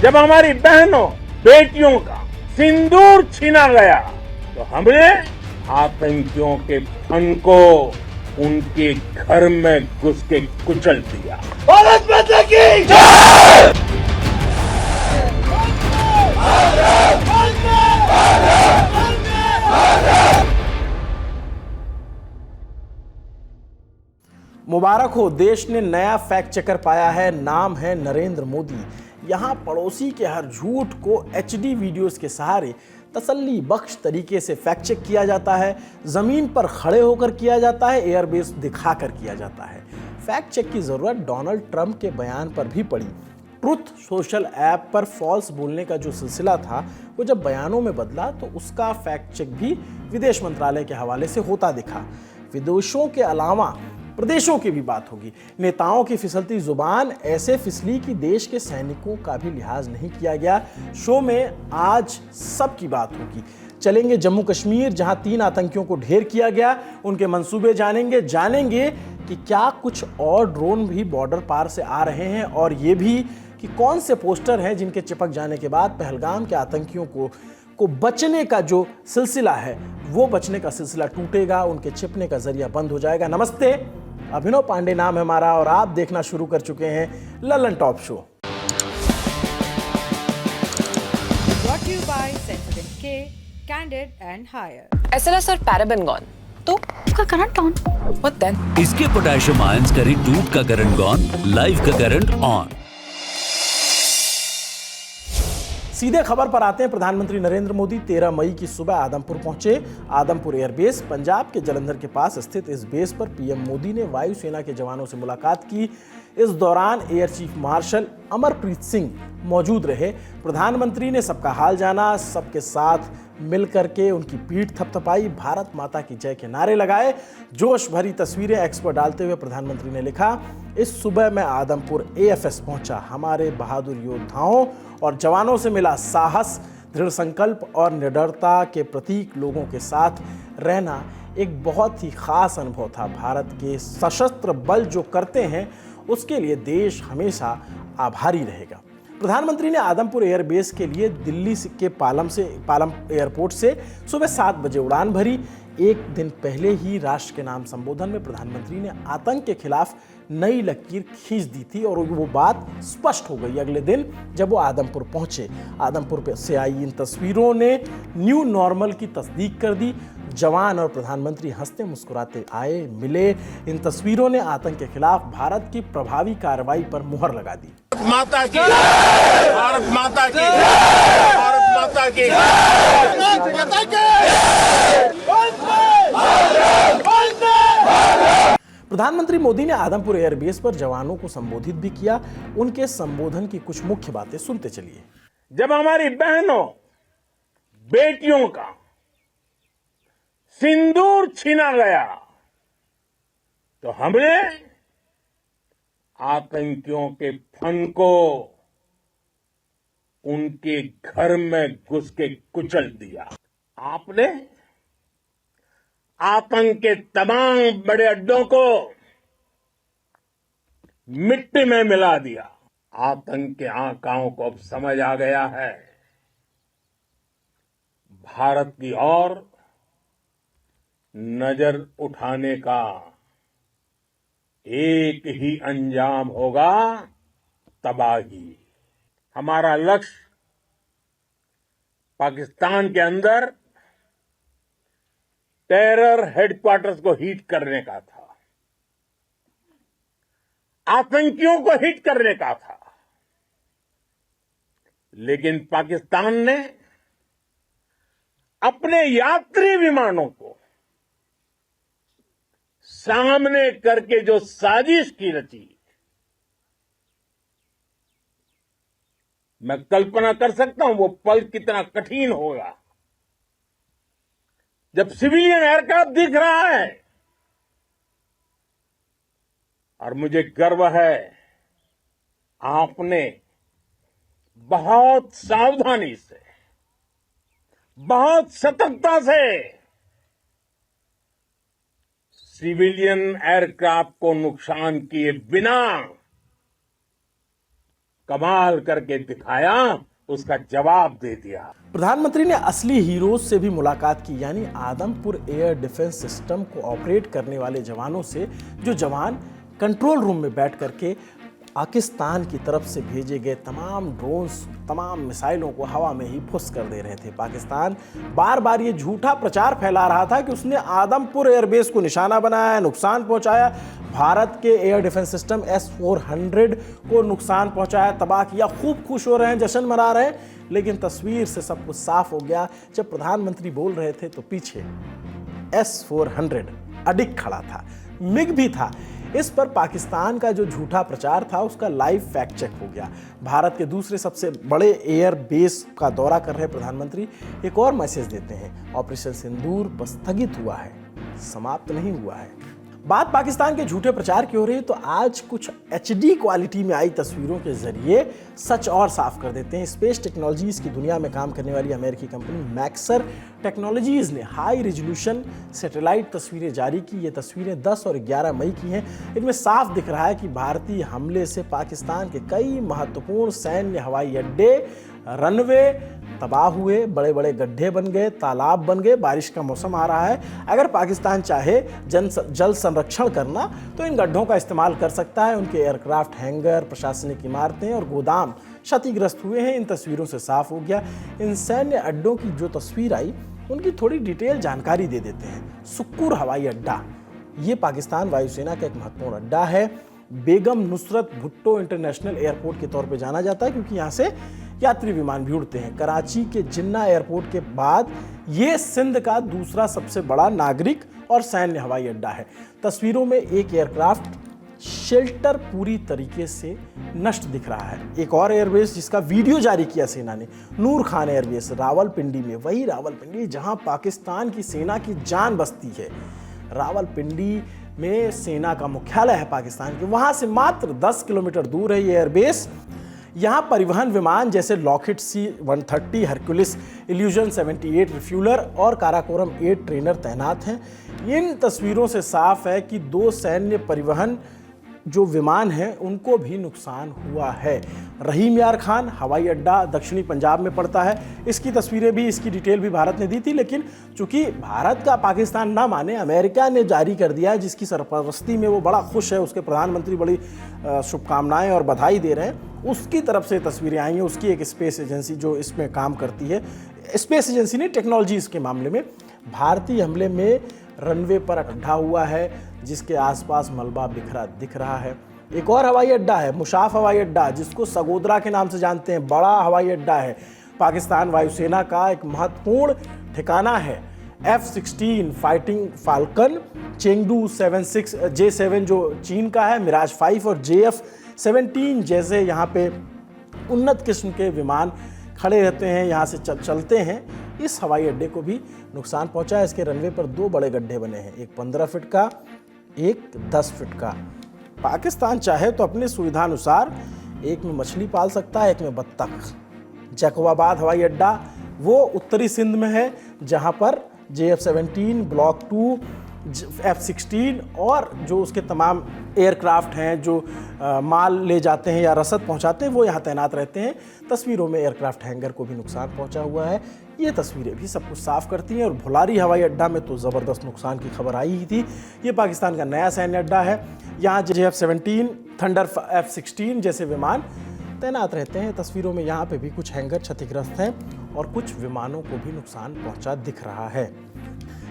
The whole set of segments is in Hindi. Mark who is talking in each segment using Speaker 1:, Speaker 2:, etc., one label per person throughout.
Speaker 1: जब हमारी बहनों बेटियों का सिंदूर छीना गया तो हमने आतंकियों के फन को उनके घर में घुस के कुचल दिया। भारत माता की जय।
Speaker 2: मुबारक हो, देश ने नया फैक्ट चेकर पाया है। नाम है नरेंद्र मोदी। यहाँ पड़ोसी के हर झूठ को एचडी वीडियोस के सहारे तसल्ली बख्श तरीके से फैक्ट चेक किया जाता है। जमीन पर खड़े होकर किया जाता है, एयरबेस दिखाकर किया जाता है। फैक्ट चेक की जरूरत डोनाल्ड ट्रंप के बयान पर भी पड़ी। ट्रुथ सोशल ऐप पर फॉल्स बोलने का जो सिलसिला था वो जब बयानों में बदला तो उसका फैक्ट चेक भी विदेश मंत्रालय के हवाले से होता दिखा। विदेशों के अलावा प्रदेशों की भी बात होगी। नेताओं की फिसलती जुबान ऐसे फिसली कि देश के सैनिकों का भी लिहाज नहीं किया गया। शो में आज सबकी बात होगी। चलेंगे जम्मू कश्मीर, जहां 3 आतंकियों को ढेर किया गया, उनके मंसूबे जानेंगे कि क्या कुछ और ड्रोन भी बॉर्डर पार से आ रहे हैं, और ये भी कि कौन से पोस्टर हैं जिनके चिपक जाने के बाद पहलगाम के आतंकियों को बचने का जो सिलसिला है वो बचने का सिलसिला टूटेगा, उनके छिपने का जरिया बंद हो जाएगा। नमस्ते, अभिनव पांडे नाम है हमारा और आप देखना शुरू कर चुके हैं Lalan top show.
Speaker 3: Brought to you by Sensodyne K, Candid and Higher.
Speaker 4: SLS और पैराबेन गॉन तो
Speaker 5: उसका करंट ऑन।
Speaker 4: What then?
Speaker 6: इसके पोटेशियम आयंस करी टूट का करंट गॉन, लाइव का करंट ऑन।
Speaker 2: सीधे खबर पर आते हैं। प्रधानमंत्री नरेंद्र मोदी 13 मई की सुबह आदमपुर पहुंचे। आदमपुर एयरबेस पंजाब के जलंधर के पास स्थित इस बेस पर पीएम मोदी ने वायुसेना के जवानों से मुलाकात की। इस दौरान air chief marshal Amarpreet Singh मौजूद रहे। प्रधानमंत्री ने सबका हाल जाना, सबके साथ मिलकर के उनकी पीठ थपथपाई, भारत माता की जय के नारे लगाए। जोश भरी तस्वीरें एक्स पर डालते हुए प्रधानमंत्री ने लिखा, इस सुबह मैं आदमपुर एएफएस पहुंचा। हमारे बहादुर योद्धाओं और जवानों से मिला साहस, दृढ़ संकल्प और निडरता के प्रतीक लोगों के साथ रहना एक बहुत ही खास अनुभव था। भारत के सशस्त्र बल जो करते हैं उसके लिए देश हमेशा आभारी रहेगा। प्रधानमंत्री ने आदमपुर एयरबेस के लिए दिल्ली के पालम एयरपोर्ट से सुबह 7 बजे उड़ान भरी। एक दिन पहले ही राष्ट्र के नाम संबोधन में प्रधानमंत्री ने आतंक के खिलाफ नई लकीर खींच दी थी और वो बात स्पष्ट हो गई अगले दिन जब वो आदमपुर पहुंचे। आदमपुर से आई इन तस्वीरों ने न्यू नॉर्मल की तस्दीक कर दी। जवान और प्रधानमंत्री हंसते मुस्कुराते आए, मिले। इन तस्वीरों ने आतंक के खिलाफ भारत की प्रभावी कार्रवाई पर मुहर लगा दी।
Speaker 1: माता की भारत माता की भारत माता की
Speaker 2: प्रधानमंत्री मोदी ने आदमपुर एयरबेस पर जवानों को संबोधित भी किया। उनके संबोधन की कुछ मुख्य बातें सुनते चलिए।
Speaker 1: जब हमारी बहनों बेटियों का सिंदूर छीना गया तो हमने आतंकियों के फन को उनके घर में घुस के कुचल दिया। आपने आतंक के तमाम बड़े अड्डों को मिट्टी में मिला दिया। आतंक के आकाओं को अब समझ आ गया है, भारत की ओर नजर उठाने का एक ही अंजाम होगा, तबाही। हमारा लक्ष्य पाकिस्तान के अंदर टेरर हेडक्वार्टर्स को हिट करने का था, आतंकियों को हिट करने का था, लेकिन पाकिस्तान ने अपने यात्री विमानों को सामने करके जो साजिश की रची, मैं कल्पना कर सकता हूं वो पल कितना कठिन होगा जब सिविलियन एयरक्राफ्ट दिख रहा है। और मुझे गर्व है, आपने बहुत सावधानी से, बहुत सतर्कता से सिविलियन एयरक्राफ्ट को नुकसान किए बिना कमाल करके दिखाया, उसका जवाब दे दिया।
Speaker 2: प्रधानमंत्री ने असली हीरोज से भी मुलाकात की, यानी आदमपुर एयर डिफेंस सिस्टम को ऑपरेट करने वाले जवानों से, जो जवान कंट्रोल रूम में बैठ करके पाकिस्तान की तरफ से भेजे गए तमाम ड्रोन्स, तमाम मिसाइलों को हवा में ही फुस कर दे रहे थे। पाकिस्तान बार बार ये झूठा प्रचार फैला रहा था कि उसने आदमपुर एयरबेस को निशाना बनाया, नुकसान पहुंचाया, भारत के एयर डिफेंस सिस्टम S-400 को नुकसान पहुंचाया, तबाह किया। खूब खुश हो रहे हैं, जश्न मना रहे हैं, लेकिन तस्वीर से सब कुछ साफ हो गया। जब प्रधानमंत्री बोल रहे थे तो पीछे S-400 अडिग खड़ा था, मिग भी था। इस पर पाकिस्तान का जो झूठा प्रचार था उसका लाइव फैक्ट चेक हो गया। भारत के दूसरे सबसे बड़े एयर बेस का दौरा कर रहे प्रधानमंत्री एक और मैसेज देते हैं, ऑपरेशन सिंदूर बस स्थगित हुआ है, समाप्त नहीं हुआ है। बात पाकिस्तान के झूठे प्रचार की हो रही है तो आज कुछ HD क्वालिटी में आई तस्वीरों के जरिए सच और साफ कर देते हैं। स्पेस टेक्नोलॉजीज की दुनिया में काम करने वाली अमेरिकी कंपनी मैक्सर टेक्नोलॉजीज ने हाई रेजोल्यूशन सैटेलाइट तस्वीरें जारी की। ये तस्वीरें 10 और 11 मई की हैं। इनमें साफ दिख रहा है कि भारतीय हमले से पाकिस्तान के कई महत्वपूर्ण सैन्य हवाई अड्डे, रनवे तबाह हुए, बड़े बड़े गड्ढे बन गए, तालाब बन गए। बारिश का मौसम आ रहा है, अगर पाकिस्तान चाहे जल संरक्षण करना तो इन गड्ढों का इस्तेमाल कर सकता है। उनके एयरक्राफ्ट हैंगर, प्रशासनिक इमारतें और गोदाम क्षतिग्रस्त हुए हैं। इन तस्वीरों से साफ हो गया। इन सैन्य अड्डों की जो तस्वीर आई उनकी थोड़ी डिटेल जानकारी दे देते हैं। सुक्कुर हवाई अड्डा, ये पाकिस्तान वायुसेना का एक महत्वपूर्ण अड्डा है। बेगम नुसरत भुट्टो इंटरनेशनल एयरपोर्ट के तौर पे जाना जाता है क्योंकि यहाँ से यात्री विमान भी उड़ते हैं। कराची के जिन्ना एयरपोर्ट के बाद ये सिंध का दूसरा सबसे बड़ा नागरिक और सैन्य हवाई अड्डा है। तस्वीरों में एक एयरक्राफ्ट शेल्टर पूरी तरीके से नष्ट दिख रहा है। एक और एयरबेस जिसका वीडियो जारी किया सेना ने, नूर खान एयरबेस रावलपिंडी में, वही रावलपिंडी जहां पाकिस्तान की सेना की जान बसती है। रावलपिंडी में सेना का मुख्यालय है पाकिस्तान के, वहां से मात्र 10 किलोमीटर दूर है ये एयरबेस। यहाँ परिवहन विमान जैसे Lockheed C-130, Hercules, illusion 78 refueller और काराकोरम 8 ट्रेनर तैनात हैं। इन तस्वीरों से साफ है कि 2 सैन्य परिवहन जो विमान हैं उनको भी नुकसान हुआ है। रहीम यार खान हवाई अड्डा दक्षिणी पंजाब में पड़ता है। इसकी तस्वीरें भी, इसकी डिटेल भी भारत ने दी थी, लेकिन चूंकि भारत का पाकिस्तान ना माने, अमेरिका ने जारी कर दिया है, जिसकी सरपरस्ती में वो बड़ा खुश है, उसके प्रधानमंत्री बड़ी शुभकामनाएं और बधाई दे रहे हैं। उसकी तरफ से तस्वीरें आई हैं। उसकी एक स्पेस एजेंसी जो इसमें काम करती है, स्पेस एजेंसी ने टेक्नोलॉजीज के मामले में, भारतीय हमले में रनवे पर गड्ढा हुआ है जिसके आसपास मलबा बिखरा दिख रहा है। एक और हवाई अड्डा है, मुशाफ हवाई अड्डा, जिसको सगोदरा के नाम से जानते हैं, बड़ा हवाई अड्डा है। पाकिस्तान वायुसेना का एक महत्वपूर्ण ठिकाना है। F-16 fighting falcon, Chengdu 76 J7 जो चीन का है, मिराज 5 और JF-17 जैसे यहाँ पे उन्नत किस्म के विमान खड़े रहते हैं, यहाँ से चलते हैं। इस हवाई अड्डे को भी नुकसान पहुंचा है। इसके रनवे पर 2 बड़े गड्ढे बने हैं, एक 15 फीट का, एक 10 फीट का। पाकिस्तान चाहे तो अपनी सुविधानुसार एक में मछली पाल सकता है, एक में बत्तख। जैकोबाबाद हवाई अड्डा वो उत्तरी सिंध में है, जहाँ पर JF-17, ब्लॉक 2, F-16 और जो उसके तमाम एयरक्राफ्ट हैं जो माल ले जाते हैं या रसद पहुंचाते हैं, वो यहाँ तैनात रहते हैं। तस्वीरों में एयरक्राफ्ट हैंगर को भी नुकसान पहुंचा हुआ है। ये तस्वीरें भी सब कुछ साफ करती हैं। और भुलारी हवाई अड्डा में तो ज़बरदस्त नुकसान की खबर आई ही थी। ये पाकिस्तान का नया सैन्य अड्डा है। यहाँ JF-17, थंडर F-16 जैसे विमान तैनात रहते हैं। तस्वीरों में यहाँ पे भी कुछ हैंगर क्षतिग्रस्त हैं और कुछ विमानों को भी नुकसान पहुंचा दिख रहा है।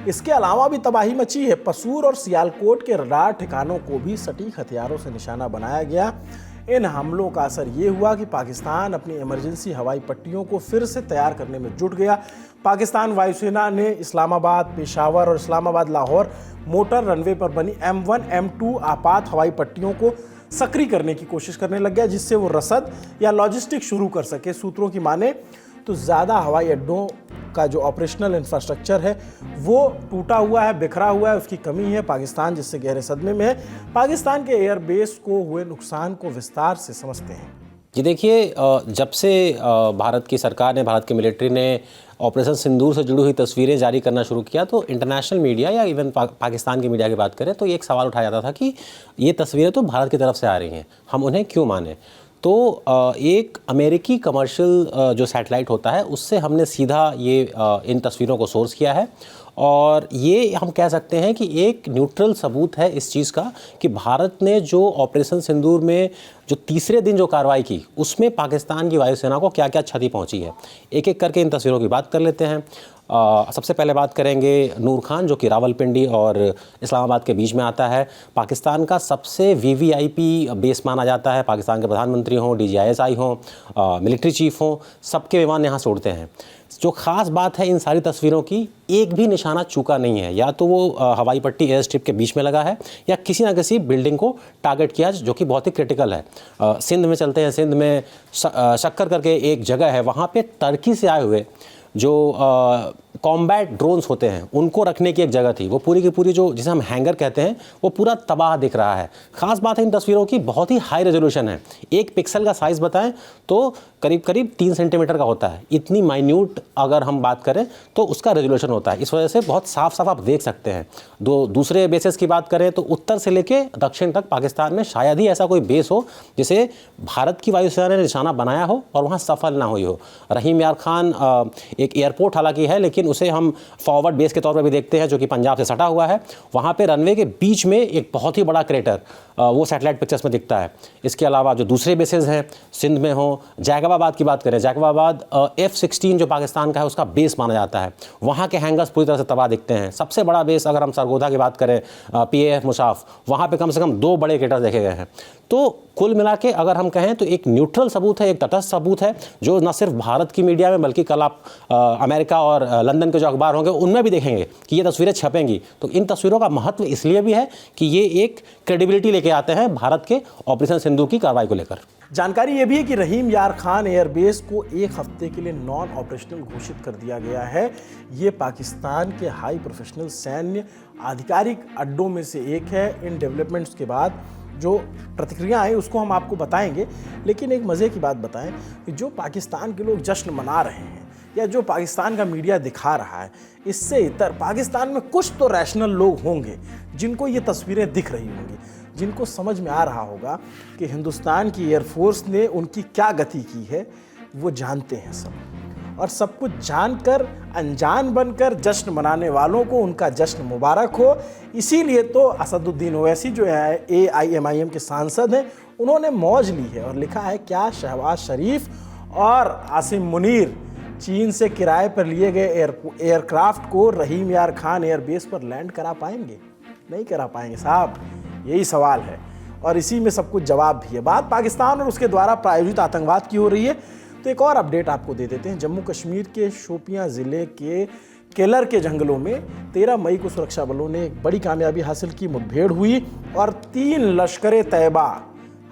Speaker 2: इसके अलावा भी तबाही मची है। पसूर और सियालकोट के रडार ठिकानों को भी सटीक हथियारों से निशाना बनाया गया। इन हमलों का असर ये हुआ कि पाकिस्तान अपनी इमरजेंसी हवाई पट्टियों को फिर से तैयार करने में जुट गया। पाकिस्तान वायुसेना ने इस्लामाबाद, पेशावर और इस्लामाबाद लाहौर मोटर रनवे पर बनी M1, M2 आपात हवाई पट्टियों को सक्रिय करने की कोशिश करने लग गया, जिससे वो रसद या लॉजिस्टिक शुरू कर सके। सूत्रों की माने तो ज़्यादा हवाई अड्डों का जो ऑपरेशनल इंफ्रास्ट्रक्चर है वो टूटा हुआ है, बिखरा हुआ है, उसकी कमी है। पाकिस्तान जिससे गहरे सदमे में है। पाकिस्तान के एयरबेस को हुए नुकसान को विस्तार से समझते हैं।
Speaker 5: जी देखिए, जब से भारत की सरकार ने, भारत की मिलिट्री ने ऑपरेशन सिंदूर से जुड़ी हुई तस्वीरें जारी करना शुरू किया तो इंटरनेशनल मीडिया या इवन पाकिस्तान की मीडिया की बात करें तो ये एक सवाल उठाया जाता था कि ये तस्वीरें तो भारत की तरफ से आ रही हैं, हम उन्हें क्यों माने। तो एक अमेरिकी कमर्शियल जो सैटेलाइट होता है उससे हमने सीधा ये इन तस्वीरों को सोर्स किया है और ये हम कह सकते हैं कि एक न्यूट्रल सबूत है इस चीज़ का कि भारत ने जो ऑपरेशन सिंदूर में जो तीसरे दिन जो कार्रवाई की उसमें पाकिस्तान की वायुसेना को क्या क्या क्षति पहुंची है। एक एक करके इन तस्वीरों की बात कर लेते हैं। सबसे पहले बात करेंगे नूर खान जो कि रावलपिंडी और इस्लामाबाद के बीच में आता है। पाकिस्तान का सबसे वीवीआईपी बेस माना जाता है। पाकिस्तान के प्रधानमंत्री हों, DGISI हों, मिलिट्री चीफ हों, सबके विमान यहाँ से उड़ते हैं। जो ख़ास बात है इन सारी तस्वीरों की, एक भी निशाना चूका नहीं है। या तो वो हवाई पट्टी एयर स्ट्रिप के बीच में लगा है या किसी ना किसी बिल्डिंग को टारगेट किया जो कि बहुत ही क्रिटिकल है। सिंध में चलते हैं। सिंध में शक्कर करके एक जगह है, वहाँ पे टर्की से आए हुए जो कॉम्बैट ड्रोन्स होते हैं उनको रखने की एक जगह थी। वो पूरी की पूरी जो जिसे हम हैंगर कहते हैं वो पूरा तबाह दिख रहा है। ख़ास बात है इन तस्वीरों की, बहुत ही हाई रेजोल्यूशन है। 1 पिक्सल का साइज़ बताएं तो करीब करीब 3 सेंटीमीटर का होता है। इतनी माइन्यूट अगर हम बात करें तो उसका रेजोल्यूशन होता है। इस वजह से बहुत साफ साफ आप देख सकते हैं। दूसरे बेसेस की बात करें तो उत्तर से लेके दक्षिण तक पाकिस्तान में शायद ही ऐसा कोई बेस हो जिसे भारत की वायुसेना ने निशाना बनाया हो और वहाँ सफल ना हुई हो। रहीम यार खान एक एयरपोर्ट हालांकि है, लेकिन उसे हम फॉरवर्ड बेस के तौर पर भी देखते हैं जो कि पंजाब से सटा हुआ है। वहाँ पे रनवे के बीच में एक बहुत ही बड़ा क्रेटर वो सैटेलाइट पिक्चर्स में दिखता है। इसके अलावा जो दूसरे बेसेस हैं सिंध में हो, जैकबाबाद की बात करें, जैकबाबाद F-16 जो पाकिस्तान का है उसका बेस माना जाता है। वहाँ के हैंगर्स पूरी तरह से तबाह दिखते हैं। सबसे बड़ा बेस अगर हम सरगोधा की बात करें, PAF मुसाफ, वहाँ पे कम से कम 2 बड़े क्रेटर देखे गए हैं। तो कुल मिला के अगर हम कहें तो एक न्यूट्रल सबूत है, एक तटस्थ सबूत है जो न सिर्फ भारत की मीडिया में बल्कि कल आप अमेरिका और लंदन के जो अखबार होंगे उनमें भी देखेंगे कि ये तस्वीरें छपेंगी। तो इन तस्वीरों का महत्व इसलिए भी है कि ये एक क्रेडिबिलिटी लेके आते हैं भारत के ऑपरेशन सिंदूर की कार्रवाई को लेकर।
Speaker 2: जानकारी ये भी है कि रहीम यार खान एयरबेस को 1 हफ्ते के लिए नॉन ऑपरेशनल घोषित कर दिया गया है। ये पाकिस्तान के हाई प्रोफेशनल सैन्य आधिकारिक अड्डों में से एक है। इन डेवलपमेंट्स के बाद जो प्रतिक्रिया आई उसको हम आपको बताएंगे, लेकिन एक मज़े की बात बताएं कि जो पाकिस्तान के लोग जश्न मना रहे हैं या जो पाकिस्तान का मीडिया दिखा रहा है, इससे इतर पाकिस्तान में कुछ तो रैशनल लोग होंगे जिनको ये तस्वीरें दिख रही होंगी, जिनको समझ में आ रहा होगा कि हिंदुस्तान की एयरफोर्स ने उनकी क्या गति की है। वो जानते हैं सब, और सब कुछ जानकर अनजान बनकर जश्न मनाने वालों को उनका जश्न मुबारक हो। इसीलिए तो असदुद्दीन ओवैसी जो है AIMIM के सांसद हैं, उन्होंने मौज ली है और लिखा है क्या शहबाज शरीफ और आसिम मुनीर चीन से किराए पर लिए गए एयरक्राफ्ट को रहीम यार खान एयरबेस पर लैंड करा पाएंगे? नहीं करा पाएंगे साहब, यही सवाल है और इसी में सब कुछ जवाब भी है। बात पाकिस्तान और उसके द्वारा प्रायोजित आतंकवाद की हो रही है, तो एक और अपडेट आपको दे देते हैं। जम्मू कश्मीर के शोपियां ज़िले के केलर के जंगलों में 13 मई को सुरक्षा बलों ने एक बड़ी कामयाबी हासिल की। मुठभेड़ हुई और 3 लश्कर तैयबा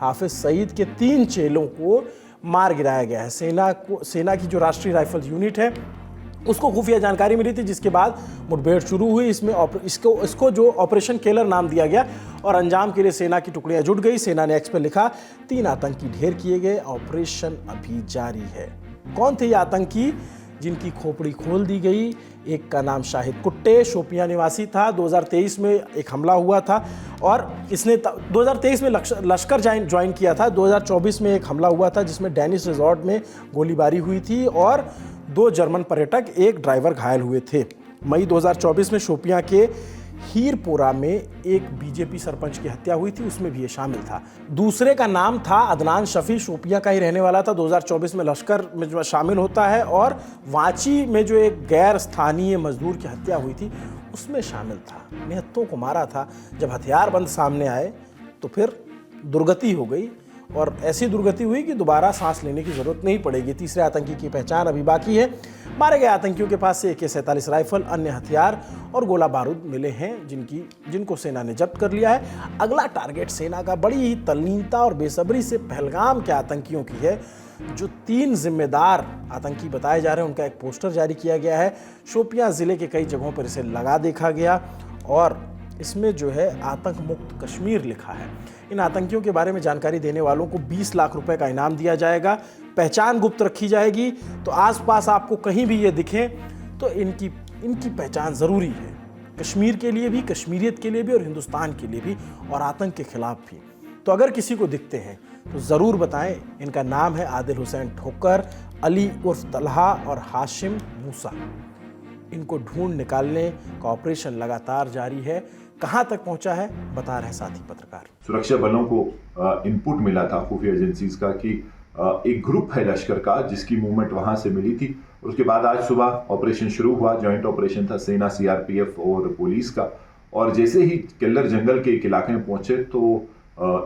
Speaker 2: हाफिज सईद के 3 चेलों को मार गिराया गया है। सेना की जो राष्ट्रीय राइफल यूनिट है उसको खुफिया जानकारी मिली थी, जिसके बाद मुठभेड़ शुरू हुई। इसमें इसको जो ऑपरेशन केलर नाम दिया गया और अंजाम के लिए सेना की टुकड़ियां जुट गई। सेना ने एक्स पर लिखा 3 आतंकी ढेर किए गए, ऑपरेशन अभी जारी है। कौन थे ये आतंकी जिनकी खोपड़ी खोल दी गई? एक का नाम शाहिद कुट्टे शोपियां निवासी था। 2023 में एक हमला हुआ था और इसने 2023 में लश्कर ज्वाइन किया था। 2024 में एक हमला हुआ था जिसमें डेनिस रिजॉर्ट में गोलीबारी हुई थी और 2 जर्मन पर्यटक, एक ड्राइवर घायल हुए थे। मई 2024 में शोपियां के हीरपोरा में एक बीजेपी सरपंच की हत्या हुई थी, उसमें भी ये शामिल था। दूसरे का नाम था अदनान शफी, शोपियां का ही रहने वाला था। 2024 में लश्कर में जो शामिल होता है और वांची में जो एक गैर स्थानीय मजदूर की हत्या हुई थी उसमें शामिल था। निहत्तों को मारा था। जब हथियारबंद सामने आए तो फिर दुर्गति हो गई और ऐसी दुर्गति हुई कि दोबारा सांस लेने की जरूरत नहीं पड़ेगी। तीसरे आतंकी की पहचान अभी बाकी है। मारे गए आतंकियों के पास से AK-47 राइफल, अन्य हथियार और गोला बारूद मिले हैं जिनको सेना ने जब्त कर लिया है। अगला टारगेट सेना का बड़ी ही तल्लीनता और बेसब्री से पहलगाम के आतंकियों की है। जो 3 जिम्मेदार आतंकी बताए जा रहे हैं उनका एक पोस्टर जारी किया गया है। शोपियां जिले के कई जगहों पर इसे लगा देखा गया और इसमें जो है आतंक मुक्त कश्मीर लिखा है। इन आतंकियों के बारे में जानकारी देने वालों को 20 लाख रुपए का इनाम दिया जाएगा। पहचान गुप्त रखी जाएगी। तो आसपास आपको कहीं भी ये दिखें तो इनकी पहचान ज़रूरी है, कश्मीर के लिए भी, कश्मीरियत के लिए भी और हिंदुस्तान के लिए भी और आतंक के खिलाफ भी। तो अगर किसी को दिखते हैं तो ज़रूर बताएं। इनका नाम है आदिल हुसैन ठोकर, अली उर्फ तलहा और हाशिम मूसा। इनको ढूंढ निकालने का ऑपरेशन लगातार जारी है। कहां तक पहुंचा है, बता रहे साथी पत्रकार।
Speaker 7: सुरक्षा बलों को इनपुट मिला था खुफिया एजेंसीज का कि एक ग्रुप है लश्कर का जिसकी मूवमेंट वहां से मिली थी। उसके बाद आज सुबह ऑपरेशन शुरू हुआ। जॉइंट ऑपरेशन था सेना, सीआरपीएफ और पुलिस का। और जैसे ही किल्लर जंगल के एक इलाके में पहुंचे तो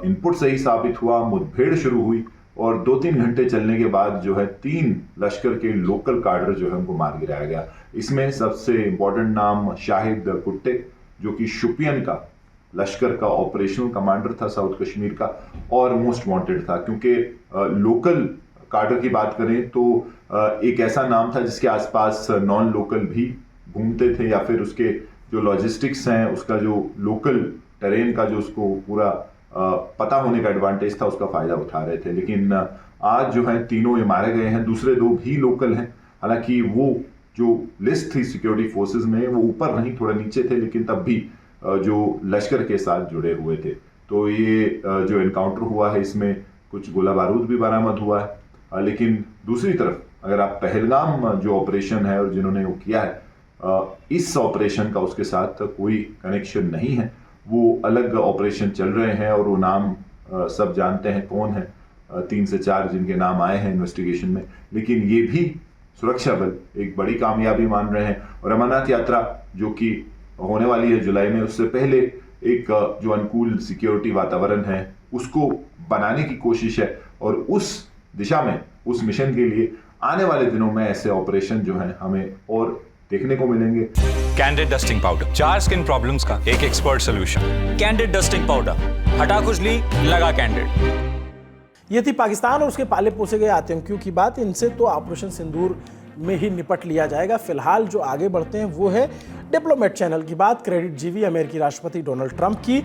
Speaker 7: इनपुट सही साबित हुआ, मुठभेड़ शुरू हुई और 2-3 घंटे चलने के बाद जो है 3 लश्कर के लोकल काडर जो है उनको मार गिराया गया। इसमें सबसे इंपॉर्टेंट नाम शाहिद कुट्टे, जो कि शुपियन का लश्कर का ऑपरेशनल कमांडर था साउथ कश्मीर का और मोस्ट वांटेड था, क्योंकि लोकल काडर की बात करें तो एक ऐसा नाम था जिसके आसपास नॉन लोकल भी घूमते थे या फिर उसके जो लॉजिस्टिक्स हैं, उसका जो लोकल टेरेन का जो उसको पूरा पता होने का एडवांटेज था, उसका फायदा उठा रहे थे। लेकिन आज जो है तीनों ये मारे गए हैं। दूसरे 2 भी लोकल हैं। हालांकि वो जो लिस्ट थी सिक्योरिटी फोर्सेस में वो ऊपर नहीं, थोड़ा नीचे थे, लेकिन तब भी जो लश्कर के साथ जुड़े हुए थे। तो ये जो एनकाउंटर हुआ है इसमें कुछ गोला बारूद भी बरामद हुआ है। लेकिन दूसरी तरफ अगर आप पहलगाम जो ऑपरेशन है और जिन्होंने वो किया है, इस ऑपरेशन का उसके साथ कोई कनेक्शन नहीं है। वो अलग ऑपरेशन चल रहे हैं और वो नाम सब जानते हैं कौन है, 3 से 4 जिनके नाम आए हैं इन्वेस्टिगेशन में। लेकिन ये भी सुरक्षा बल एक बड़ी कामयाबी मान रहे हैं। और अमरनाथ यात्रा जो कि होने वाली है जुलाई में, उससे पहले एक जो अनुकूल सिक्योरिटी वातावरण है उसको बनाने की कोशिश है। और उस दिशा में, उस मिशन के लिए आने वाले दिनों में ऐसे ऑपरेशन जो हैं हमें और देखने को मिलेंगे।
Speaker 8: Candid dusting powder, 4 skin problems का एक expert solution. Candid dusting powder, हटा खुजली, लगा कैंडिड।
Speaker 2: ये थी पाकिस्तान और उसके पाले पोसे गए आतंकियों की बात। इनसे तो ऑपरेशन सिंदूर में ही निपट लिया जाएगा। फिलहाल जो आगे बढ़ते हैं वो है डिप्लोमेट चैनल की बात। क्रेडिट जीवी अमेरिकी राष्ट्रपति डोनाल्ड ट्रंप की।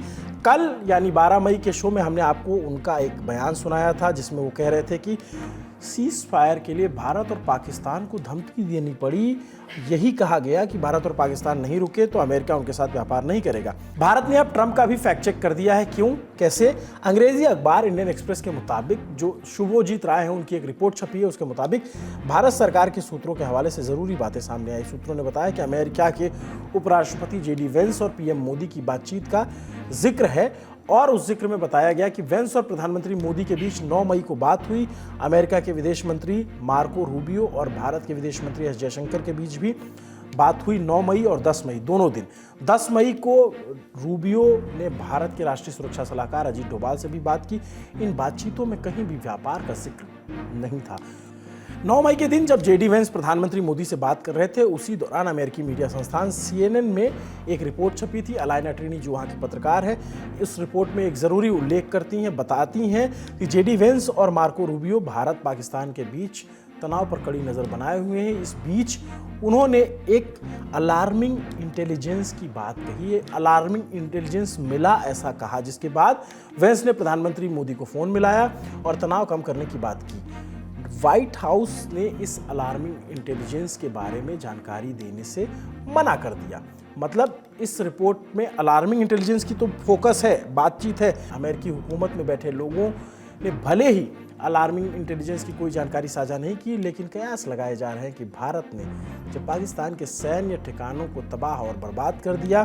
Speaker 2: कल यानी 12 मई के शो में हमने आपको उनका एक बयान सुनाया था जिसमें वो कह रहे थे कि सीज फायर के लिए भारत और पाकिस्तान को धमकी देनी पड़ी। यही कहा गया कि भारत और पाकिस्तान नहीं रुके तो अमेरिका उनके साथ व्यापार नहीं करेगा। भारत ने अब ट्रंप का भी फैक्ट चेक कर दिया है। क्यों, कैसे? अंग्रेजी अखबार इंडियन एक्सप्रेस के मुताबिक, जो शुभोजीत राय हैं उनकी एक रिपोर्ट छपी है, उसके मुताबिक भारत सरकार के सूत्रों के हवाले से जरूरी बातें सामने आई। सूत्रों ने बताया कि अमेरिका के उपराष्ट्रपति जेडी वेंस और पीएम मोदी की बातचीत का जिक्र है और उस जिक्र में बताया गया कि वेंस और प्रधानमंत्री मोदी के बीच 9 मई को बात हुई। अमेरिका के विदेश मंत्री मार्को रूबियो और भारत के विदेश मंत्री एस जयशंकर के बीच भी बात हुई 9 मई और 10 मई दोनों दिन। 10 मई को रूबियो ने भारत के राष्ट्रीय सुरक्षा सलाहकार अजीत डोभाल से भी बात की। इन बातचीतों में कहीं भी व्यापार का जिक्र नहीं था। 9 मई के दिन जब जेडी वेंस प्रधानमंत्री मोदी से बात कर रहे थे, उसी दौरान अमेरिकी मीडिया संस्थान CNN में एक रिपोर्ट छपी थी। अलाइना ट्रिनी जो वहाँ की पत्रकार है, इस रिपोर्ट में एक ज़रूरी उल्लेख करती हैं, बताती हैं कि जेडी वेंस और मार्को रूबियो भारत पाकिस्तान के बीच तनाव पर कड़ी नज़र बनाए हुए हैं। इस बीच उन्होंने एक अलार्मिंग इंटेलिजेंस की बात कही है। अलार्मिंग इंटेलिजेंस मिला, ऐसा कहा, जिसके बाद वेंस ने प्रधानमंत्री मोदी को फ़ोन मिलाया और तनाव कम करने की बात की। व्हाइट हाउस ने इस अलार्मिंग इंटेलिजेंस के बारे में जानकारी देने से मना कर दिया। मतलब इस रिपोर्ट में अलार्मिंग इंटेलिजेंस की तो फोकस है, बातचीत है। अमेरिकी हुकूमत में बैठे लोगों ने भले ही अलार्मिंग इंटेलिजेंस की कोई जानकारी साझा नहीं की, लेकिन कयास लगाए जा रहे हैं कि भारत ने जब पाकिस्तान के सैन्य ठिकानों को तबाह और बर्बाद कर दिया,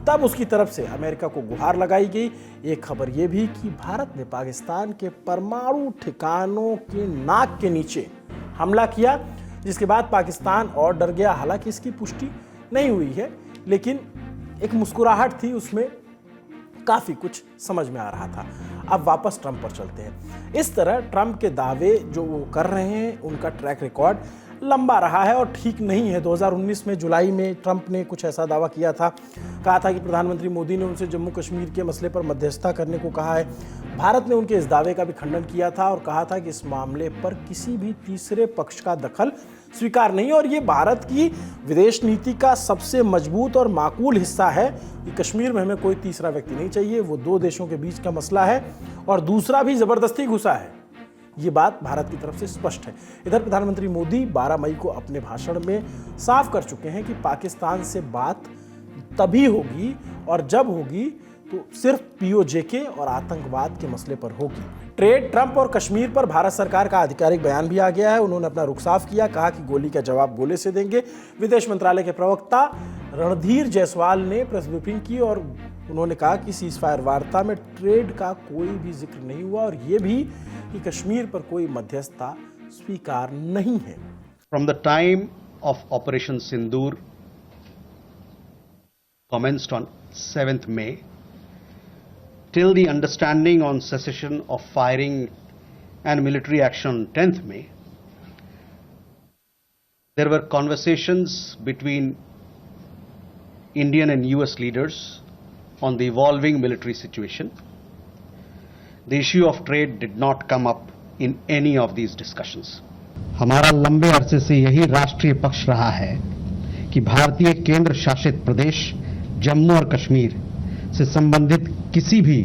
Speaker 2: तब उसकी तरफ से अमेरिका को गुहार लगाई गई। एक खबर यह भी कि भारत ने पाकिस्तान के परमाणु ठिकानों के नाक के नीचे हमला किया, जिसके बाद पाकिस्तान और डर गया। हालांकि इसकी पुष्टि नहीं हुई है, लेकिन एक मुस्कुराहट थी, उसमें काफ़ी कुछ समझ में आ रहा था। अब वापस ट्रंप पर चलते हैं। इस तरह ट्रंप के दावे जो वो कर रहे हैं, उनका ट्रैक रिकॉर्ड लंबा रहा है और ठीक नहीं है। 2019 में जुलाई में ट्रंप ने कुछ ऐसा दावा किया था, कहा था कि प्रधानमंत्री मोदी ने उनसे जम्मू कश्मीर के मसले पर मध्यस्थता करने को कहा है। भारत ने उनके इस दावे का भी खंडन किया था और कहा था कि इस मामले पर किसी भी तीसरे पक्ष का दखल स्वीकार नहीं, और ये भारत की विदेश नीति का सबसे मजबूत और माकूल हिस्सा है कि कश्मीर में हमें कोई तीसरा व्यक्ति नहीं चाहिए। वो 2 देशों के बीच का मसला है और दूसरा भी जबरदस्ती घुसा है। ये बात भारत की तरफ से स्पष्ट है। इधर प्रधानमंत्री मोदी 12 मई को अपने भाषण में साफ कर चुके हैं कि पाकिस्तान से बात तभी होगी और जब होगी तो सिर्फ पीओजेके और आतंकवाद के मसले पर होगी। ट्रेड, ट्रंप और कश्मीर पर भारत सरकार का आधिकारिक बयान भी आ गया है। उन्होंने अपना रुख साफ किया, कहा कि गोली का जवाब गोले से देंगे। विदेश मंत्रालय के प्रवक्ता रणधीर जायसवाल ने प्रेस ब्रीफिंग की और उन्होंने कहा कि सीजफायर वार्ता में ट्रेड का कोई भी जिक्र नहीं हुआ और ये भी कि कश्मीर पर कोई मध्यस्थता स्वीकार नहीं है।
Speaker 9: From the time of Operation Sindoor commenced on 7th May till the understanding on cessation of firing and military action on 10th May, there were conversations between Indian and US leaders on the evolving military situation. The issue of trade did not come up in any of these discussions.
Speaker 10: हमारा लंबे अरसे से यही राष्ट्रीय पक्ष रहा है कि भारतीय केंद्र शासित प्रदेश जम्मू और कश्मीर से संबंधित किसी भी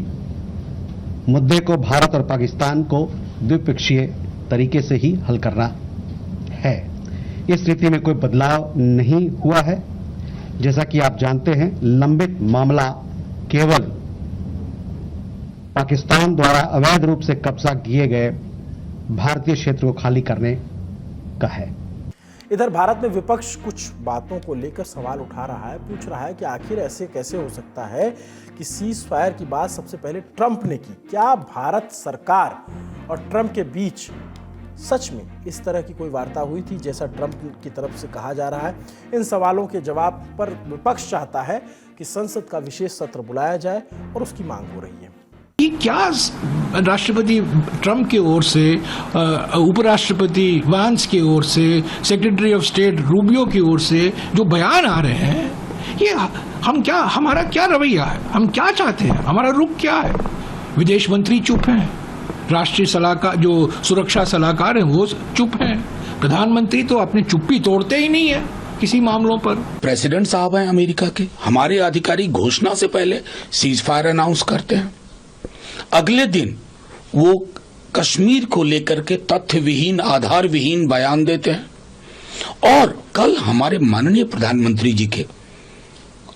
Speaker 10: मुद्दे को भारत और पाकिस्तान को द्विपक्षीय तरीके से ही हल करना है। इस स्थिति में कोई बदलाव नहीं हुआ है। जैसा कि आप जानते हैं, लंबित मामला केवल पाकिस्तान द्वारा अवैध रूप से कब्जा किए गए भारतीय क्षेत्र को खाली करने का है।
Speaker 2: इधर भारत में विपक्ष कुछ बातों को लेकर सवाल उठा रहा है, पूछ रहा है कि आखिर ऐसे कैसे हो सकता है कि सीज फायर की बात सबसे पहले ट्रंप ने की। क्या भारत सरकार और ट्रंप के बीच सच में इस तरह की कोई वार्ता हुई थी जैसा ट्रंप की तरफ से कहा जा रहा है? इन सवालों के जवाब पर विपक्ष चाहता है कि संसद का विशेष सत्र बुलाया जाए और उसकी मांग हो रही है।
Speaker 11: क्या राष्ट्रपति ट्रंप की ओर से, उपराष्ट्रपति वांस की ओर से, सेक्रेटरी ऑफ स्टेट रूबियो की ओर से जो बयान आ रहे हैं, ये हमारा क्या रवैया है? हम क्या चाहते हैं? हमारा रुख क्या है? विदेश मंत्री चुप हैं, राष्ट्रीय सलाहकार जो सुरक्षा सलाहकार हैं वो चुप हैं, प्रधानमंत्री तो अपनी चुप्पी तोड़ते ही नहीं है किसी मामलों पर।
Speaker 12: प्रेसिडेंट साहब हैं अमेरिका के, हमारे अधिकारी घोषणा से पहले सीज फायर अनाउंस करते हैं, अगले दिन वो कश्मीर को लेकर के तथ्य विहीन, आधार विहीन बयान देते हैं और कल हमारे माननीय प्रधानमंत्री जी के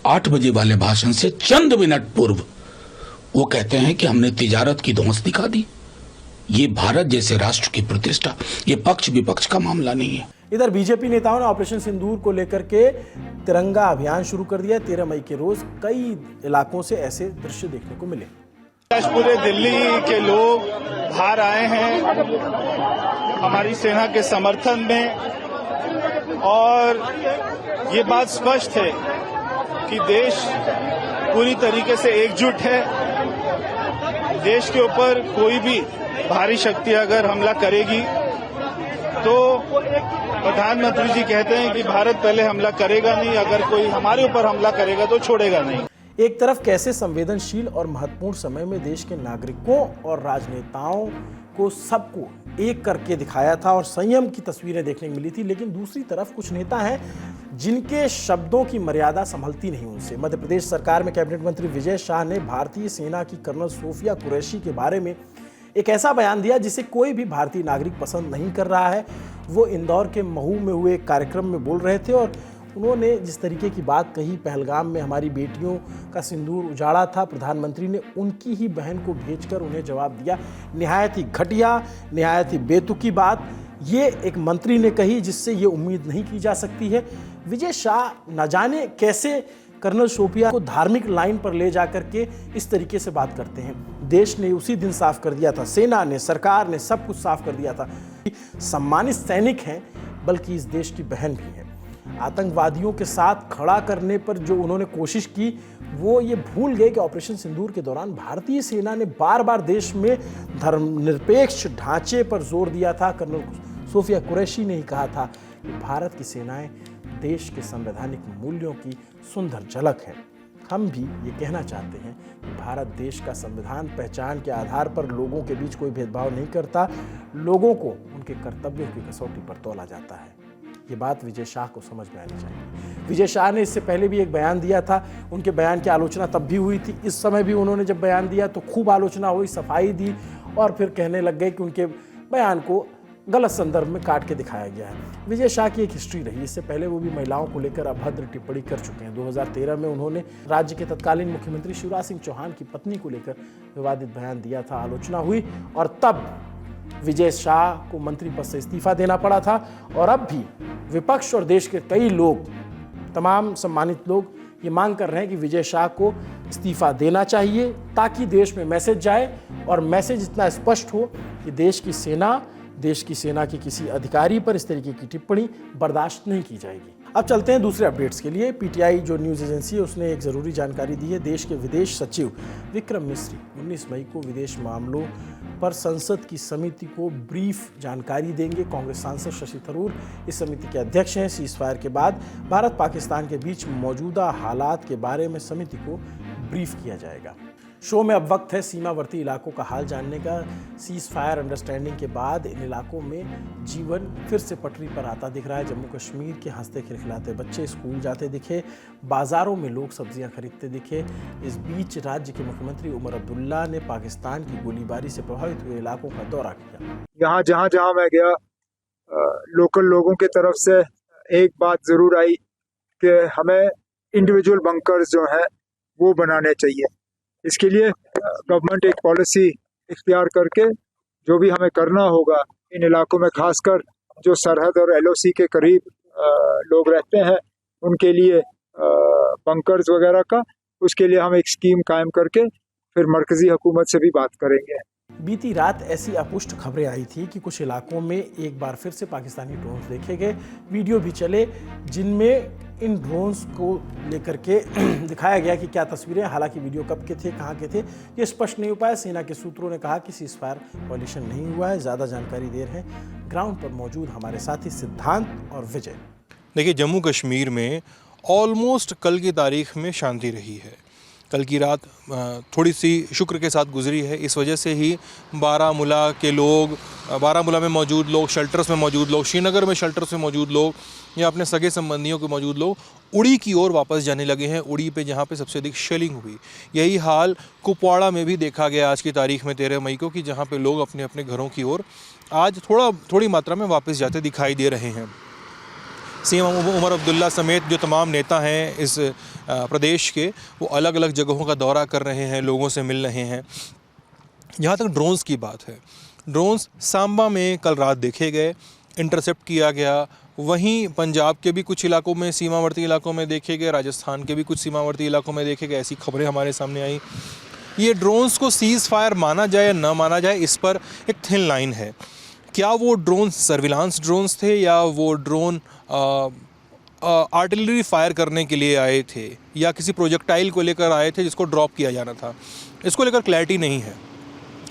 Speaker 12: 8 बजे वाले भाषण से चंद मिनट पूर्व वो कहते हैं कि हमने तिजारत की धौंस दिखा दी। ये भारत जैसे राष्ट्र की प्रतिष्ठा, ये पक्ष विपक्ष का मामला नहीं है।
Speaker 2: इधर बीजेपी नेताओं ने ऑपरेशन सिंदूर को लेकर के तिरंगा अभियान शुरू कर दिया। 13 मई के रोज कई इलाकों से ऐसे दृश्य देखने को मिले।
Speaker 13: आज पूरे दिल्ली के लोग बाहर आए हैं हमारी सेना के समर्थन में और ये बात स्पष्ट है कि देश पूरी तरीके से एकजुट है। देश के ऊपर कोई भी भारी शक्ति अगर हमला करेगी तो प्रधानमंत्री जी कहते हैं कि भारत पहले हमला करेगा नहीं, अगर कोई हमारे ऊपर हमला करेगा तो छोड़ेगा नहीं।
Speaker 2: एक तरफ कैसे संवेदनशील और महत्वपूर्ण समय में देश के नागरिकों और राजनेताओं को सबको एक करके दिखाया था और संयम की तस्वीरें देखने को मिली थी, लेकिन दूसरी तरफ कुछ नेता हैं जिनके शब्दों की मर्यादा संभलती नहीं उनसे। मध्य प्रदेश सरकार में कैबिनेट मंत्री विजय शाह ने भारतीय सेना की कर्नल सोफिया कुरैशी के बारे में एक ऐसा बयान दिया जिसे कोई भी भारतीय नागरिक पसंद नहीं कर रहा है। वो इंदौर के महू में हुए एक कार्यक्रम में बोल रहे थे और उन्होंने जिस तरीके की बात कही, पहलगाम में हमारी बेटियों का सिंदूर उजाड़ा था, प्रधानमंत्री ने उनकी ही बहन को भेजकर उन्हें जवाब दिया। निहायत ही घटिया, निहायत ही बेतुकी बात ये एक मंत्री ने कही जिससे ये उम्मीद नहीं की जा सकती है। विजय शाह न जाने कैसे कर्नल सोफिया को धार्मिक लाइन पर ले जाकर के इस तरीके से बात करते हैं। देश ने उसी दिन साफ कर दिया था, सेना ने, सरकार ने सब कुछ साफ कर दिया था। सम्मानित सैनिक हैं बल्कि इस देश की बहन भी है। आतंकवादियों के साथ खड़ा करने पर जो उन्होंने कोशिश की वो ये भूल गए कि ऑपरेशन सिंदूर के दौरान भारतीय सेना ने बार बार देश में धर्मनिरपेक्ष ढांचे पर जोर दिया था। कर्नल सोफिया कुरैशी ने ही कहा था कि भारत की सेनाएं देश के संवैधानिक मूल्यों की सुंदर झलक है। हम भी ये कहना चाहते हैं कि भारत देश का संविधान पहचान के आधार पर लोगों के बीच कोई भेदभाव नहीं करता, लोगों को उनके कर्तव्यों की कसौटी पर तौला जाता है। ये बात विजय शाह को समझ में आनी चाहिए। विजय शाह ने इससे पहले भी एक बयान दिया था, उनके बयान की आलोचना तब भी हुई थी, इस समय भी उन्होंने जब बयान दिया तो खूब आलोचना हुई, सफाई दी और फिर कहने लग गए कि उनके बयान को गलत संदर्भ में काट के दिखाया गया है। विजय शाह की एक हिस्ट्री रही, इससे पहले वो भी महिलाओं को लेकर अभद्र टिप्पणी कर चुके हैं। 2013 में उन्होंने राज्य के तत्कालीन मुख्यमंत्री शिवराज सिंह चौहान की पत्नी को लेकर विवादित बयान दिया था, आलोचना हुई और तब विजय शाह को मंत्री पद से इस्तीफा देना पड़ा था। और अब भी विपक्ष और देश के कई लोग, तमाम सम्मानित लोग ये मांग कर रहे हैं कि विजय शाह को इस्तीफा देना चाहिए ताकि देश में मैसेज जाए और मैसेज इतना स्पष्ट हो कि देश की सेना के किसी अधिकारी पर इस तरीके की टिप्पणी बर्दाश्त नहीं की जाएगी। अब चलते हैं दूसरे अपडेट्स के लिए। पीटीआई जो न्यूज़ एजेंसी है उसने एक ज़रूरी जानकारी दी है। देश के विदेश सचिव विक्रम मिस्री 19 मई को विदेश मामलों पर संसद की समिति को ब्रीफ जानकारी देंगे। कांग्रेस सांसद शशि थरूर इस समिति के अध्यक्ष हैं। सीज फायर के बाद भारत पाकिस्तान के बीच मौजूदा हालात के बारे में समिति को ब्रीफ किया जाएगा। शो में अब वक्त है सीमावर्ती इलाकों का हाल जानने का। सीज फायर अंडरस्टैंडिंग के बाद इन इलाकों में जीवन फिर से पटरी पर आता दिख रहा है। जम्मू कश्मीर के हंसते खिलखिलाते बच्चे स्कूल जाते दिखे, बाजारों में लोग सब्जियां खरीदते दिखे। इस बीच राज्य के मुख्यमंत्री उमर अब्दुल्ला ने पाकिस्तान की गोलीबारी से प्रभावित हुए इलाकों का दौरा किया।
Speaker 14: यहाँ जहाँ मैं गया, लोकल लोगों की तरफ से एक बात जरूर आई कि हमें इंडिविजुअल बंकर्स जो हैं वो बनाने चाहिए। इसके लिए गवर्नमेंट एक पॉलिसी इख्तियार करके जो भी हमें करना होगा इन इलाकों में, खासकर जो सरहद और एलओसी के करीब लोग रहते हैं उनके लिए बंकर्स वगैरह का, उसके लिए हम एक स्कीम कायम करके फिर मरकजी हुकूमत से भी बात करेंगे।
Speaker 2: बीती रात ऐसी अपुष्ट खबरें आई थी कि कुछ इलाकों में एक बार फिर से पाकिस्तानी ड्रोन्स देखे गए। वीडियो भी चले जिनमें इन ड्रोन्स को लेकर के दिखाया गया कि क्या तस्वीरें, हालांकि वीडियो कब के थे, कहां के थे, ये स्पष्ट नहीं हो पाया। सेना के सूत्रों ने कहा कि सीज फायर वायलेशन नहीं हुआ है। ज़्यादा जानकारी दे रहे हैं ग्राउंड पर मौजूद हमारे साथी सिद्धांत और विजय।
Speaker 15: देखिए, जम्मू कश्मीर में ऑलमोस्ट कल की तारीख में शांति रही है। कल की रात थोड़ी सी शुक्र के साथ गुजरी है। इस वजह से ही बारामूला के लोग, बारामूला में मौजूद लोग, शेल्टर्स में मौजूद लोग, श्रीनगर में शेल्टर्स में मौजूद लोग या अपने सगे संबंधियों के मौजूद लोग उड़ी की ओर वापस जाने लगे हैं। उड़ी पे जहाँ पे सबसे अधिक शेलिंग हुई, यही हाल कुपवाड़ा में भी देखा गया आज की तारीख में 13 मई को, कि जहाँ पे लोग अपने अपने घरों की ओर आज थोड़ी मात्रा में वापस जाते दिखाई दे रहे हैं। सीएम उमर अब्दुल्ला समेत जो तमाम नेता हैं इस प्रदेश के, वो अलग अलग जगहों का दौरा कर रहे हैं, लोगों से मिल रहे हैं। जहाँ तक ड्रोन्स की बात है, ड्रोन्स सांबा में कल रात देखे गए, इंटरसेप्ट किया गया। वहीं पंजाब के भी कुछ इलाकों में, सीमावर्ती इलाकों में देखे गए, राजस्थान के भी कुछ सीमावर्ती इलाकों में देखे गए। ऐसी खबरें हमारे सामने आई। ये ड्रोन्स को सीज़ फायर माना जाए या ना माना जाए, इस पर एक थिन लाइन है। क्या वो ड्रोन सर्विलांस ड्रोन्स थे या वो ड्रोन आर्टिलरी फायर करने के लिए आए थे या किसी प्रोजेक्टाइल को लेकर आए थे जिसको ड्रॉप किया जाना था, इसको लेकर क्लैरिटी नहीं है।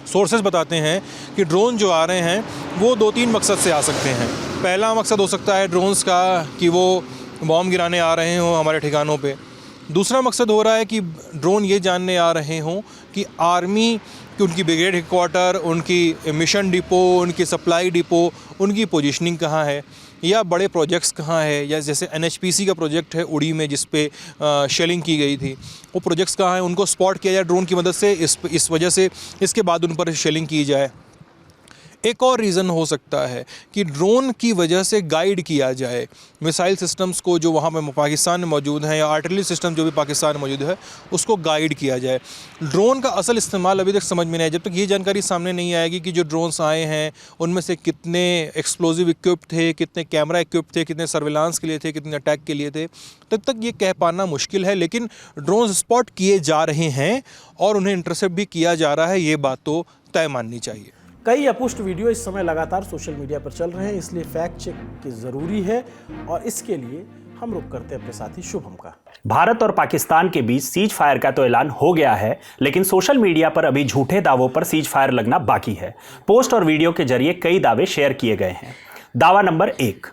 Speaker 15: सोर्सेज बताते हैं कि ड्रोन जो आ रहे हैं वो 2-3 मकसद से आ सकते हैं। पहला मकसद हो सकता है ड्रोन्स का कि वो बॉम्ब गिराने आ रहे हों हमारे ठिकानों पे। दूसरा मकसद हो रहा है कि ड्रोन ये जानने आ रहे हों कि आर्मी कि उनकी ब्रिगेड हेडक्वार्टर, उनकी मिशन डिपो, उनकी सप्लाई डिपो, उनकी पोजीशनिंग कहाँ है, या बड़े प्रोजेक्ट्स कहाँ है, या जैसे एनएचपीसी का प्रोजेक्ट है उड़ी में जिस पे शेलिंग की गई थी, वो प्रोजेक्ट्स कहाँ हैं, उनको स्पॉट किया जाए ड्रोन की मदद से। इस वजह से इसके बाद उन पर शेलिंग की जाए। एक और रीज़न हो सकता है कि ड्रोन की वजह से गाइड किया जाए मिसाइल सिस्टम्स को जो वहाँ पे पाकिस्तान में मौजूद हैं, या आर्टिलरी सिस्टम जो भी पाकिस्तान में मौजूद है, उसको गाइड किया जाए। ड्रोन का असल इस्तेमाल अभी तक समझ में नहीं आया। जब तक ये जानकारी सामने नहीं आएगी कि जो ड्रोन्स आए हैं उनमें से कितने एक्सप्लोजिव इक्विप्ड थे, कितने कैमरा इक्विप्ड थे, कितने सर्विलांस के लिए थे, कितने अटैक के लिए थे, तब तक ये कह पाना मुश्किल है। लेकिन ड्रोन स्पॉट किए जा रहे हैं और उन्हें इंटरसेप्ट भी किया जा रहा है, ये बात तो तय माननी चाहिए।
Speaker 2: कई अपुष्ट वीडियो इस समय लगातार सोशल मीडिया पर चल रहे हैं, इसलिए फैक्ट चेक की जरूरी है और इसके लिए हम रुक करते हैं अपने साथी शुभम का।
Speaker 16: भारत और पाकिस्तान के बीच सीज फायर का तो ऐलान हो गया है, लेकिन सोशल मीडिया पर अभी झूठे दावों पर सीज फायर लगना बाकी है। पोस्ट और वीडियो के जरिए कई दावे शेयर किए गए हैं। दावा नंबर 1,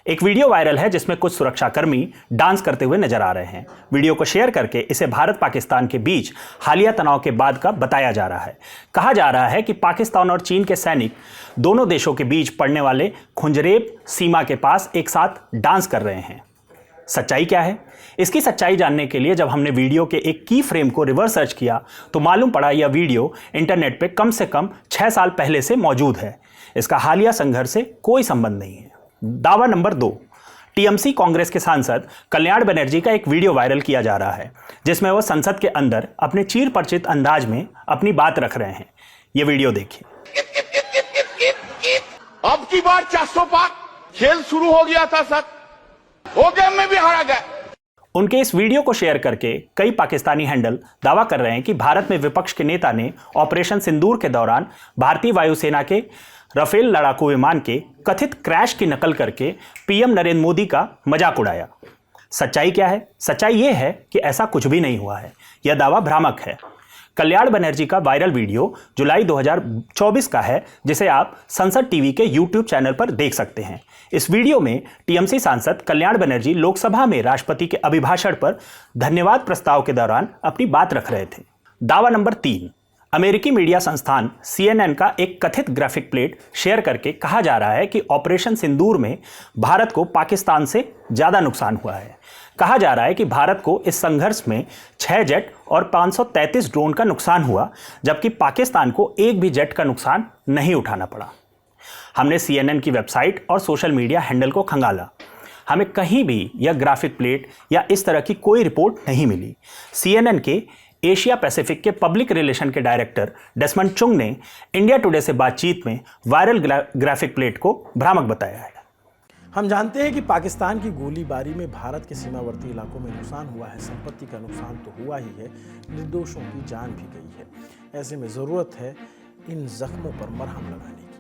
Speaker 16: एक वीडियो वायरल है जिसमें कुछ सुरक्षाकर्मी डांस करते हुए नजर आ रहे हैं। वीडियो को शेयर करके इसे भारत पाकिस्तान के बीच हालिया तनाव के बाद का बताया जा रहा है। कहा जा रहा है कि पाकिस्तान और चीन के सैनिक दोनों देशों के बीच पड़ने वाले खुंजरेब सीमा के पास एक साथ डांस कर रहे हैं। सच्चाई क्या है? इसकी सच्चाई जानने के लिए जब हमने वीडियो के एक की फ्रेम को रिवर्स सर्च किया तो मालूम पड़ा यह वीडियो इंटरनेट पे कम से कम 6 साल पहले से मौजूद है। इसका हालिया संघर्ष से कोई संबंध नहीं है। दावा नंबर 2, टीएमसी कांग्रेस के सांसद कल्याण बनर्जी का एक वीडियो वायरल किया जा रहा है जिसमें वह संसद के अंदर अपने चिर परिचित अंदाज में अपनी बात रख रहे हैं। ये वीडियो देखिए।
Speaker 17: अब की बार 400 पार खेल शुरू हो गया था सर, वो गेम में भी हारा गया।
Speaker 16: उनके इस वीडियो को शेयर करके कई पाकिस्तानी हैंडल दावा कर रहे हैं कि भारत में विपक्ष के नेता ने ऑपरेशन सिंदूर के दौरान भारतीय वायुसेना के राफेल लड़ाकू विमान के कथित क्रैश की नकल करके पीएम नरेंद्र मोदी का मजाक उड़ाया। सच्चाई क्या है? सच्चाई यह है कि ऐसा कुछ भी नहीं हुआ है। यह दावा भ्रामक है। कल्याण बनर्जी का वायरल वीडियो जुलाई 2024 का है जिसे आप संसद टीवी के यूट्यूब चैनल पर देख सकते हैं। इस वीडियो में टीएमसी सांसद कल्याण बनर्जी लोकसभा में राष्ट्रपति के अभिभाषण पर धन्यवाद प्रस्ताव के दौरान अपनी बात रख रहे थे। दावा नंबर 3, अमेरिकी मीडिया संस्थान CNN का एक कथित ग्राफिक प्लेट शेयर करके कहा जा रहा है कि ऑपरेशन सिंदूर में भारत को पाकिस्तान से ज्यादा नुकसान हुआ है। कहा जा रहा है कि भारत को इस संघर्ष में 6 जेट और 533 ड्रोन का नुकसान हुआ, जबकि पाकिस्तान को एक भी जेट का नुकसान नहीं उठाना पड़ा। हमने CNN की वेबसाइट और सोशल मीडिया हैंडल को खंगाला। हमें कहीं भी यह ग्राफिक प्लेट या इस तरह की कोई रिपोर्ट नहीं मिली। CNN के एशिया पैसिफिक के पब्लिक रिलेशन के डायरेक्टर डेसमंड चुंग ने इंडिया टुडे से बातचीत में वायरल ग्राफिक प्लेट को भ्रामक बताया है।
Speaker 2: हम जानते हैं कि पाकिस्तान की गोलीबारी में भारत के सीमावर्ती इलाकों में नुकसान हुआ है। संपत्ति का नुकसान तो हुआ ही है, निर्दोषों की जान भी गई है। ऐसे में ज़रूरत है इन जख्मों पर मरहम लगाने की।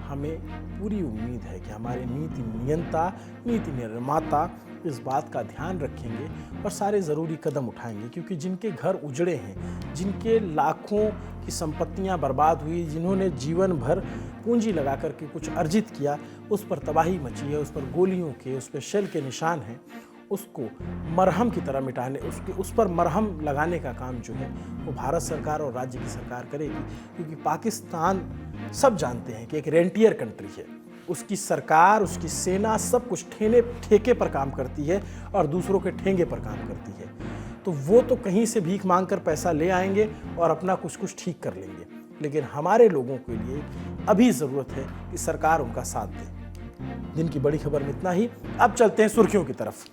Speaker 2: हमें पूरी उम्मीद है कि हमारे नीति नियंता, नीति निर्माता इस बात का ध्यान रखेंगे और सारे ज़रूरी कदम उठाएंगे, क्योंकि जिनके घर उजड़े हैं, जिनके लाखों की संपत्तियां बर्बाद हुई, जिन्होंने जीवन भर पूंजी लगा करके कुछ अर्जित किया, उस पर तबाही मची है, उस पर गोलियों के, उस पर शेल के निशान हैं, उसको मरहम की तरह मिटाने, उस पर मरहम लगाने का काम जो है वो भारत सरकार और राज्य की सरकार करेगी। क्योंकि पाकिस्तान सब जानते हैं कि एक रेंटियर कंट्री है। उसकी सरकार, उसकी सेना सब कुछ ठेके पर काम करती है और दूसरों के ठेंगे पर काम करती है। तो वो तो कहीं से भीख मांगकर पैसा ले आएंगे और अपना कुछ ठीक कर लेंगे, लेकिन हमारे लोगों के लिए अभी ज़रूरत है कि सरकार उनका साथ दे। दिन की बड़ी खबर में इतना ही। अब चलते हैं सुर्खियों की तरफ।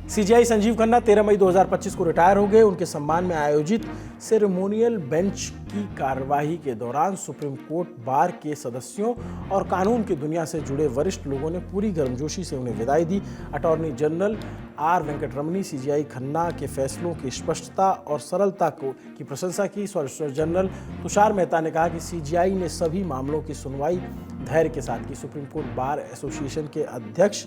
Speaker 2: सीजीआई संजीव खन्ना 13 मई 2025 को रिटायर हो गए। उनके सम्मान में आयोजित सेरेमोनियल बेंच की कार्यवाही के दौरान सुप्रीम कोर्ट बार के सदस्यों और कानून की दुनिया से जुड़े वरिष्ठ लोगों ने पूरी गर्मजोशी से उन्हें विदाई दी। Attorney general R Venkataramani CJI Khanna के फैसलों की स्पष्टता और सरलता की प्रशंसा की। सॉलिसिटर जनरल तुषार मेहता ने कहा कि सीजीआई ने सभी मामलों की सुनवाई धैर्य के साथ की। सुप्रीम कोर्ट बार एसोसिएशन के अध्यक्ष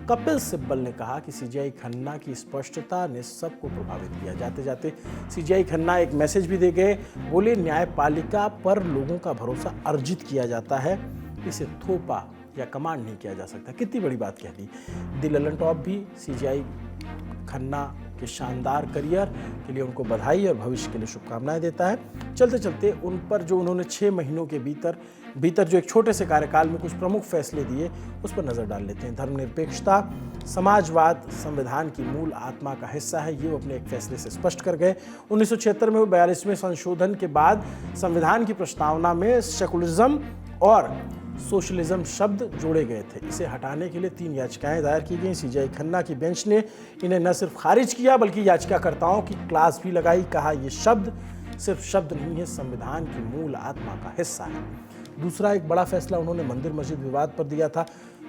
Speaker 2: कपिल सिब्बल ने कहा कि सीजीआई खन्ना की स्पष्टता ने सबको प्रभावित किया। जाते जाते सीजीआई खन्ना एक मैसेज भी दे गए। बोले, न्यायपालिका पर लोगों का भरोसा अर्जित किया जाता है, इसे थोपा या कमांड नहीं किया जा सकता। कितनी बड़ी बात कह दी। दी ललन टॉप भी सीजीआई खन्ना के शानदार करियर के लिए उनको बधाई और भविष्य के लिए शुभकामनाएं देता है। चलते चलते उन पर जो उन्होंने 6 महीनों के भीतर जो एक छोटे से कार्यकाल में कुछ प्रमुख फैसले दिए, उस पर नजर डाल लेते हैं। धर्मनिरपेक्षता, समाजवाद संविधान की मूल आत्मा का हिस्सा है, ये वो अपने एक फैसले से स्पष्ट कर गए। 1976 में 42वें संशोधन के बाद संविधान की प्रस्तावना में सेकुलरिज्म और सोशलिज्म शब्द जोड़े गए थे। इसे हटाने के लिए 3 याचिकाएं दायर की गई। सीजीआई खन्ना की बेंच ने इन्हें न सिर्फ खारिज किया बल्कि याचिकाकर्ताओं की क्लास भी लगाई। कहा, ये शब्द सिर्फ शब्द नहीं है, संविधान की मूल आत्मा का हिस्सा है। दूसरा एक बड़ा फैसला उन्होंने मंदिर मस्जिद विवाद पर दिया था,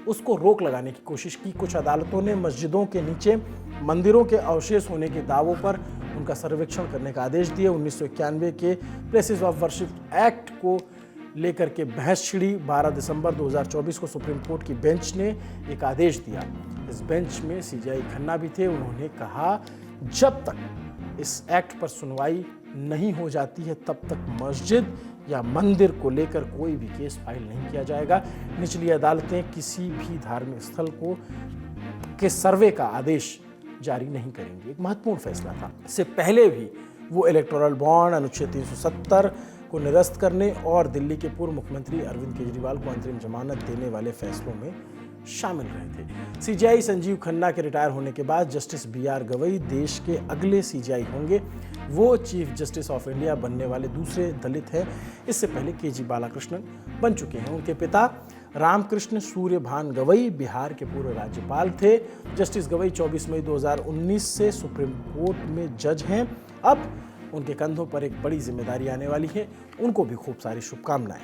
Speaker 2: उसको रोक लगाने की कोशिश की। कुछ अदालतों ने मस्जिदों के नीचे मंदिरों के अवशेष होने के दावों पर उनका सर्वेक्षण करने का आदेश दिए। 1991 के प्लेसेस ऑफ वर्शिप एक्ट को लेकर के बहस छिड़ी। 12 दिसंबर 2024 को सुप्रीम कोर्ट की बेंच ने एक आदेश दिया। इस बेंच में सीजीआई खन्ना भी थे। उन्होंने कहा, जब तक इस एक्ट पर सुनवाई नहीं हो जाती है तब तक मस्जिद या मंदिर को लेकर कोई भी केस फाइल नहीं किया जाएगा। निचली अदालतें किसी भी धार्मिक स्थल के सर्वे का आदेश जारी नहीं करेंगी। एक महत्वपूर्ण फैसला था। इससे पहले भी वो इलेक्टोरल बॉन्ड, अनुच्छेद 370 को निरस्त करने और दिल्ली के पूर्व मुख्यमंत्री अरविंद केजरीवाल को अंतरिम जमानत देने वाले फैसलों में शामिल रहे थे। सीजीआई संजीव खन्ना के रिटायर होने के बाद जस्टिस बीआर गवई देश के अगले सीजीआई होंगे। वो चीफ जस्टिस ऑफ इंडिया बनने वाले दूसरे दलित हैं। इससे पहले केजी बालाकृष्णन बन चुके हैं। उनके पिता रामकृष्ण सूर्यभान गवई बिहार के पूर्व राज्यपाल थे। जस्टिस गवई 24 मई 2019 से सुप्रीम कोर्ट में जज हैं। अब उनके कंधों पर एक बड़ी जिम्मेदारी आने वाली है। उनको भी खूब सारी शुभकामनाएं।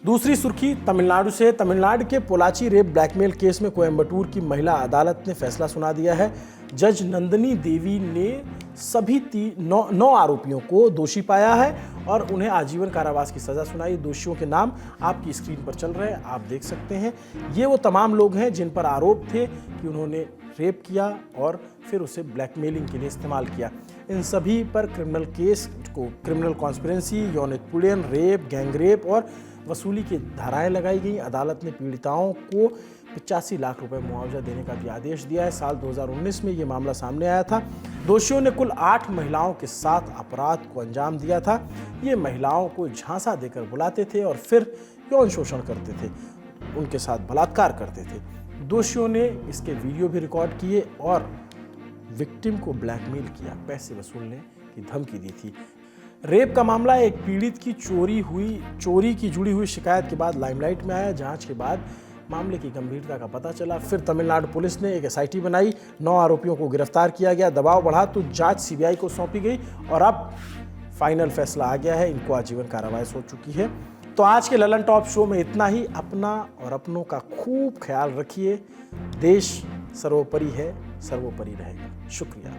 Speaker 2: दूसरी सुर्खी तमिलनाडु से। तमिलनाडु के पोलाची रेप ब्लैकमेल केस में कोयम्बटूर की महिला अदालत ने फैसला सुना दिया है। जज नंदिनी देवी ने सभी 9 आरोपियों को दोषी पाया है और उन्हें आजीवन कारावास की सजा सुनाई। दोषियों के नाम आपकी स्क्रीन पर चल रहे हैं, आप देख सकते हैं। ये वो तमाम लोग हैं जिन पर आरोप थे कि उन्होंने रेप किया और फिर उसे ब्लैकमेलिंग के लिए इस्तेमाल किया। इन सभी पर क्रिमिनल केस को क्रिमिनल कॉन्स्पिरेंसी, यौन उत्पीड़न, रेप, गैंग रेप और वसूली की धाराएं लगाई गई। अदालत ने पीड़िताओं को 85 लाख रुपए मुआवजा देने का भी आदेश दिया है। साल 2019 में ये मामला सामने आया था। दोषियों ने कुल 8 महिलाओं के साथ अपराध को अंजाम दिया था। ये महिलाओं को झांसा देकर बुलाते थे और फिर यौन शोषण करते थे, उनके साथ बलात्कार करते थे। दोषियों ने इसके वीडियो भी रिकॉर्ड किए और विक्टिम को ब्लैकमेल किया, पैसे वसूलने की धमकी दी थी। रेप का मामला एक पीड़ित की चोरी की जुड़ी हुई शिकायत के बाद लाइमलाइट में आया। जांच के बाद मामले की गंभीरता का पता चला। फिर तमिलनाडु पुलिस ने एक एसआईटी बनाई। 9 आरोपियों को गिरफ्तार किया गया। दबाव बढ़ा तो जांच सीबीआई को सौंपी गई और अब फाइनल फैसला आ गया है। इनको आजीवन कारावास हो चुकी है। तो आज के ललन टॉप शो में इतना ही। अपना और अपनों का खूब ख्याल रखिए। देश सर्वोपरि है, सर्वोपरि रहेगा। शुक्रिया।